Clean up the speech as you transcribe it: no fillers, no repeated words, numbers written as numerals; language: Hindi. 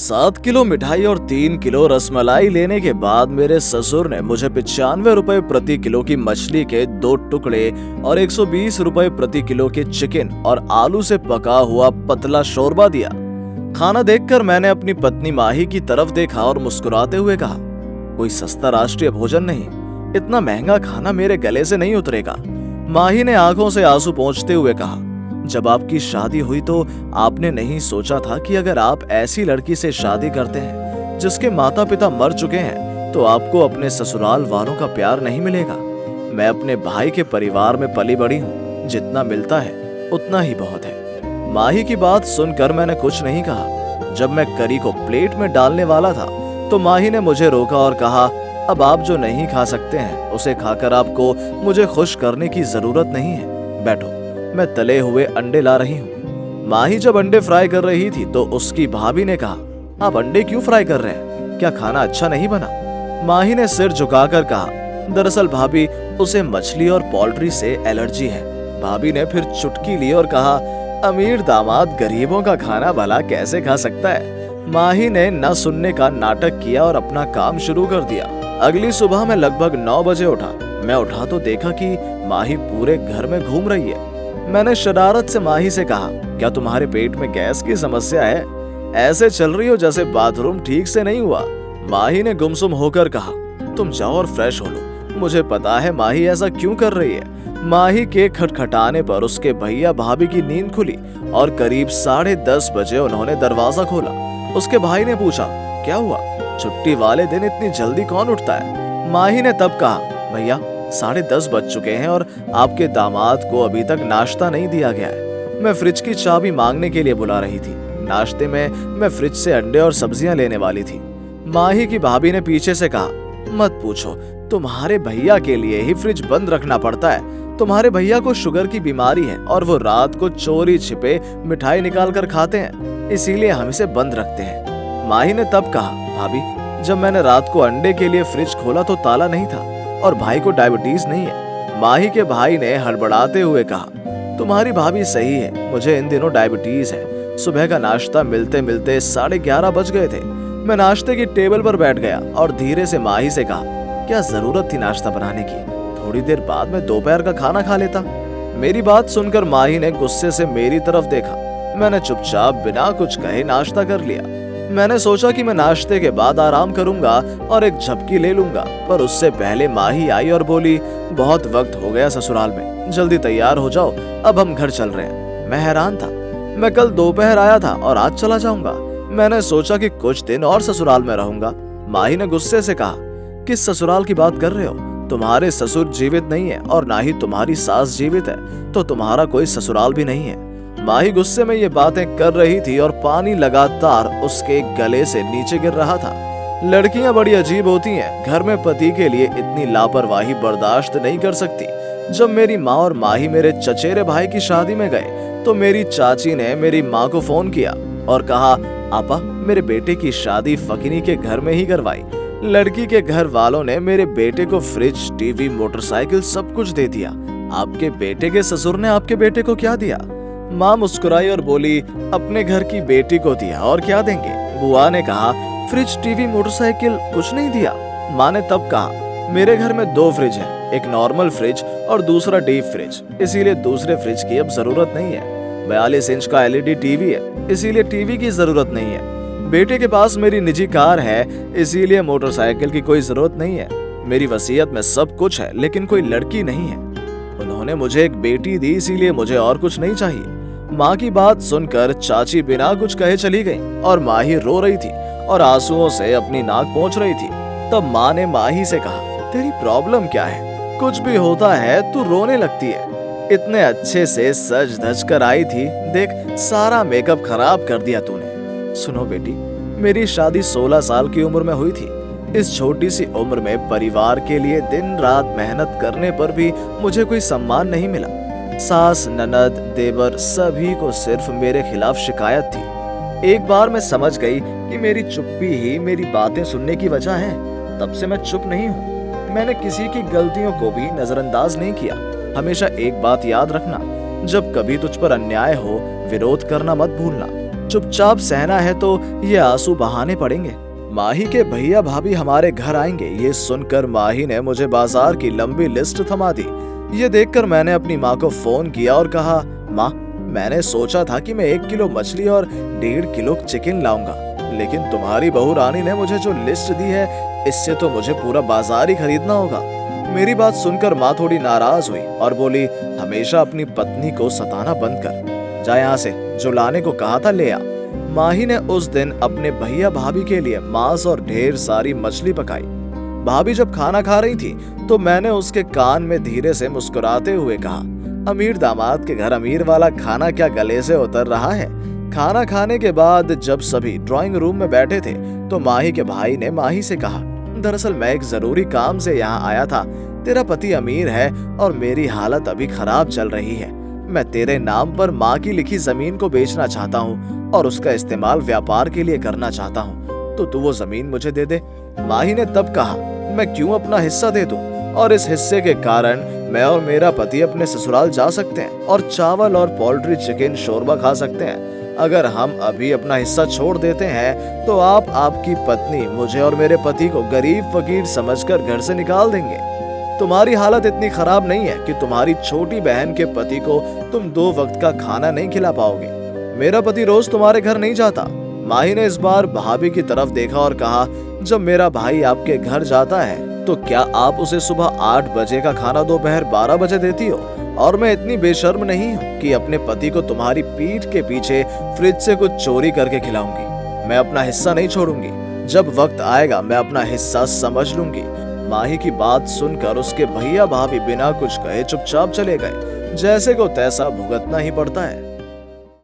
7 किलो मिठाई और 3 किलो रसमलाई लेने के बाद मेरे ससुर ने मुझे 95 रुपए प्रति किलो की मछली के 2 टुकड़े और 120 रुपए प्रति किलो के चिकन और आलू से पका हुआ पतला शोरबा दिया। खाना देखकर मैंने अपनी पत्नी माही की तरफ देखा और मुस्कुराते हुए कहा, कोई सस्ता राष्ट्रीय भोजन नहीं, इतना महंगा खाना मेरे गले से नहीं उतरेगा। माही ने आंखों से आंसू पोंछते हुए कहा, जब आपकी शादी हुई तो आपने नहीं सोचा था कि अगर आप ऐसी लड़की से शादी करते हैं जिसके माता पिता मर चुके हैं तो आपको अपने ससुराल वालों का प्यार नहीं मिलेगा। मैं अपने भाई के परिवार में पली बड़ी हूँ, जितना मिलता है उतना ही बहुत है। माही की बात सुनकर मैंने कुछ नहीं कहा। जब मैं करी को प्लेट में डालने वाला था तो माही ने मुझे रोका और कहा, अब आप जो नहीं खा सकते हैं उसे खाकर आपको मुझे खुश करने की जरूरत नहीं है। बैठो, मैं तले हुए अंडे ला रही हूँ। माही जब अंडे फ्राई कर रही थी तो उसकी भाभी ने कहा, आप अंडे क्यों फ्राई कर रहे हैं, क्या खाना अच्छा नहीं बना? माही ने सिर झुकाकर कहा, दरअसल भाभी उसे मछली और पोल्ट्री से एलर्जी है। भाभी ने फिर चुटकी ली और कहा, अमीर दामाद गरीबों का खाना भला कैसे खा सकता है? माही ने न सुनने का नाटक किया और अपना काम शुरू कर दिया। अगली सुबह मैं लगभग 9 बजे उठा। मैं उठा तो देखा कि माही पूरे घर में घूम रही है। मैंने शरारत से माही से कहा, क्या तुम्हारे पेट में गैस की समस्या है? ऐसे चल रही हो जैसे बाथरूम ठीक से नहीं हुआ। माही ने गुमसुम होकर कहा, तुम जाओ और फ्रेश हो लो। मुझे पता है माही ऐसा क्यों कर रही है। माही के खटखटाने पर उसके भैया भाभी की नींद खुली और करीब 10:30 बजे उन्होंने दरवाजा खोला। उसके भाई ने पूछा, क्या हुआ? छुट्टी वाले दिन इतनी जल्दी कौन उठता है? माही ने तब कहा, भैया 10:30 बज चुके हैं और आपके दामाद को अभी तक नाश्ता नहीं दिया गया है। मैं फ्रिज की चाबी मांगने के लिए बुला रही थी। नाश्ते में मैं फ्रिज से अंडे और सब्जियां लेने वाली थी। माही की भाभी ने पीछे से कहा, मत पूछो, तुम्हारे भैया के लिए ही फ्रिज बंद रखना पड़ता है। तुम्हारे भैया को शुगर की बीमारी है और वो रात को चोरी छिपे मिठाई निकाल कर खाते हैं, इसीलिए हम इसे बंद रखते हैं। माही ने तब कहा, भाभी जब मैंने रात को अंडे के लिए फ्रिज खोला तो ताला नहीं था और भाई को डायबिटीज नहीं है। माही के भाई ने हड़बड़ाते हुए कहा, तुम्हारी भाभी सही है, मुझे इन दिनों डायबिटीज है। सुबह का नाश्ता मिलते मिलते 11:30 बज गए थे। मैं नाश्ते की टेबल पर बैठ गया और धीरे से माही से कहा, क्या जरूरत थी नाश्ता बनाने की? थोड़ी देर बाद मैं दोपहर का खाना खा लेता। मेरी बात सुनकर माही ने गुस्से से मेरी तरफ देखा। मैंने चुपचाप बिना कुछ कहे नाश्ता कर लिया। मैंने सोचा कि मैं नाश्ते के बाद आराम करूंगा और एक झपकी ले लूंगा, पर उससे पहले माही आई और बोली, बहुत वक्त हो गया ससुराल में, जल्दी तैयार हो जाओ, अब हम घर चल रहे हैं। मैं हैरान था, मैं कल दोपहर आया था और आज चला जाऊंगा। मैंने सोचा कि कुछ दिन और ससुराल में रहूंगा। माही ने गुस्से से कहा, किस ससुराल की बात कर रहे हो? तुम्हारे ससुर जीवित नहीं है और ना ही तुम्हारी सास जीवित है, तो तुम्हारा कोई ससुराल भी नहीं है। माही गुस्से में ये बातें कर रही थी और पानी लगातार उसके गले से नीचे गिर रहा था। लड़कियां बड़ी अजीब होती हैं, घर में पति के लिए इतनी लापरवाही बर्दाश्त नहीं कर सकती। जब मेरी माँ और माही मेरे चचेरे भाई की शादी में गए तो मेरी चाची ने मेरी माँ को फोन किया और कहा, आपा मेरे बेटे की शादी फकीनी के घर में ही करवाई। लड़की के घर वालों ने मेरे बेटे को फ्रिज, टीवी, मोटरसाइकिल सब कुछ दे दिया। आपके बेटे के ससुर ने आपके बेटे को क्या दिया? माँ मुस्कुराई और बोली, अपने घर की बेटी को दिया और क्या देंगे। बुआ ने कहा, फ्रिज, टीवी, मोटरसाइकिल कुछ नहीं दिया। माँ ने तब कहा, मेरे घर में 2 फ्रिज हैं, एक नॉर्मल फ्रिज और दूसरा डीप फ्रिज, इसीलिए दूसरे फ्रिज की अब जरूरत नहीं है। 42 इंच का LED टीवी है, इसीलिए टीवी की जरूरत नहीं है। बेटे के पास मेरी निजी कार है, इसीलिए मोटरसाइकिल की कोई जरूरत नहीं है। मेरी वसीयत में सब कुछ है लेकिन कोई लड़की नहीं है। उन्होंने मुझे एक बेटी दी, इसीलिए मुझे और कुछ नहीं चाहिए। माँ की बात सुनकर चाची बिना कुछ कहे चली गई और माही रो रही थी और आंसुओं से अपनी नाक पोंछ रही थी। तब माँ ने माही से कहा, तेरी प्रॉब्लम क्या है? कुछ भी होता है तू रोने लगती है। इतने अच्छे से सज धज कर आई थी, देख सारा मेकअप खराब कर दिया तूने। सुनो बेटी, मेरी शादी 16 साल की उम्र में हुई थी। इस छोटी सी उम्र में परिवार के लिए दिन रात मेहनत करने पर भी मुझे कोई सम्मान नहीं मिला। सास, ननद, देवर सभी को सिर्फ मेरे खिलाफ शिकायत थी। एक बार मैं समझ गई कि मेरी चुप्पी ही मेरी बातें सुनने की वजह है। तब से मैं चुप नहीं हूँ। मैंने किसी की गलतियों को भी नजरअंदाज नहीं किया। हमेशा एक बात याद रखना, जब कभी तुझ पर अन्याय हो विरोध करना मत भूलना। चुपचाप सहना है तो ये आंसू बहाने पड़ेंगे। माही के भैया भाभी हमारे घर आएंगे। ये सुनकर माही ने मुझे बाजार की लंबी लिस्ट थमा दी। ये देखकर मैंने अपनी माँ को फोन किया और कहा, माँ, मैंने सोचा था कि मैं 1 किलो मछली और 1.5 किलो चिकन लाऊंगा, लेकिन तुम्हारी बहू रानी ने मुझे जो लिस्ट दी है, इससे तो मुझे पूरा बाजार ही खरीदना होगा। मेरी बात सुनकर माँ थोड़ी नाराज हुई और बोली, हमेशा अपनी पत्नी को सताना बंद कर, जा यहाँ से, जो लाने को कहा था ले आ। माही ने उस दिन अपने भैया भाभी के लिए मांस और ढेर सारी मछली पकाई। भाभी जब खाना खा रही थी तो मैंने उसके कान में धीरे से मुस्कुराते हुए कहा, अमीर दामाद के घर अमीर वाला खाना क्या गले से उतर रहा है। खाना खाने के बाद जब सभी ड्राइंग रूम में बैठे थे तो माही के भाई ने माही से कहा, दरअसल मैं एक जरूरी काम से यहाँ आया था। तेरा पति अमीर है और मेरी हालत अभी खराब चल रही है। मैं तेरे नाम पर माँ की लिखी जमीन को बेचना चाहता हूँ और उसका इस्तेमाल व्यापार के लिए करना चाहता हूँ, तो तू वो जमीन मुझे दे दे। माही ने तब कहा, मैं क्यों अपना हिस्सा दे दूं, और इस हिस्से के कारण मैं और मेरा पति अपने ससुराल जा सकते हैं और चावल और पोल्ट्री चिकन शोरबा खा सकते हैं। अगर हम अभी अपना हिस्सा छोड़ देते हैं तो आप आपकी पत्नी मुझे और मेरे पति को गरीब फकीर समझकर घर से निकाल देंगे। तुम्हारी हालत इतनी खराब नहीं है कि तुम्हारी छोटी बहन के पति को तुम 2 वक्त का खाना नहीं खिला पाओगे। मेरा पति रोज तुम्हारे घर नहीं जाता। माही ने इस बार भाभी की तरफ देखा और कहा, जब मेरा भाई आपके घर जाता है तो क्या आप उसे सुबह 8 बजे का खाना दोपहर 12 बजे देती हो? और मैं इतनी बेशर्म नहीं हूँ कि अपने पति को तुम्हारी पीठ के पीछे फ्रिज से कुछ चोरी करके खिलाऊंगी। मैं अपना हिस्सा नहीं छोड़ूंगी। जब वक्त आएगा मैं अपना हिस्सा समझ लूंगी। माही की बात सुनकर उसके भैया भाभी बिना कुछ कहे चुपचाप चले गए। जैसे को तैसा भुगतना ही पड़ता है।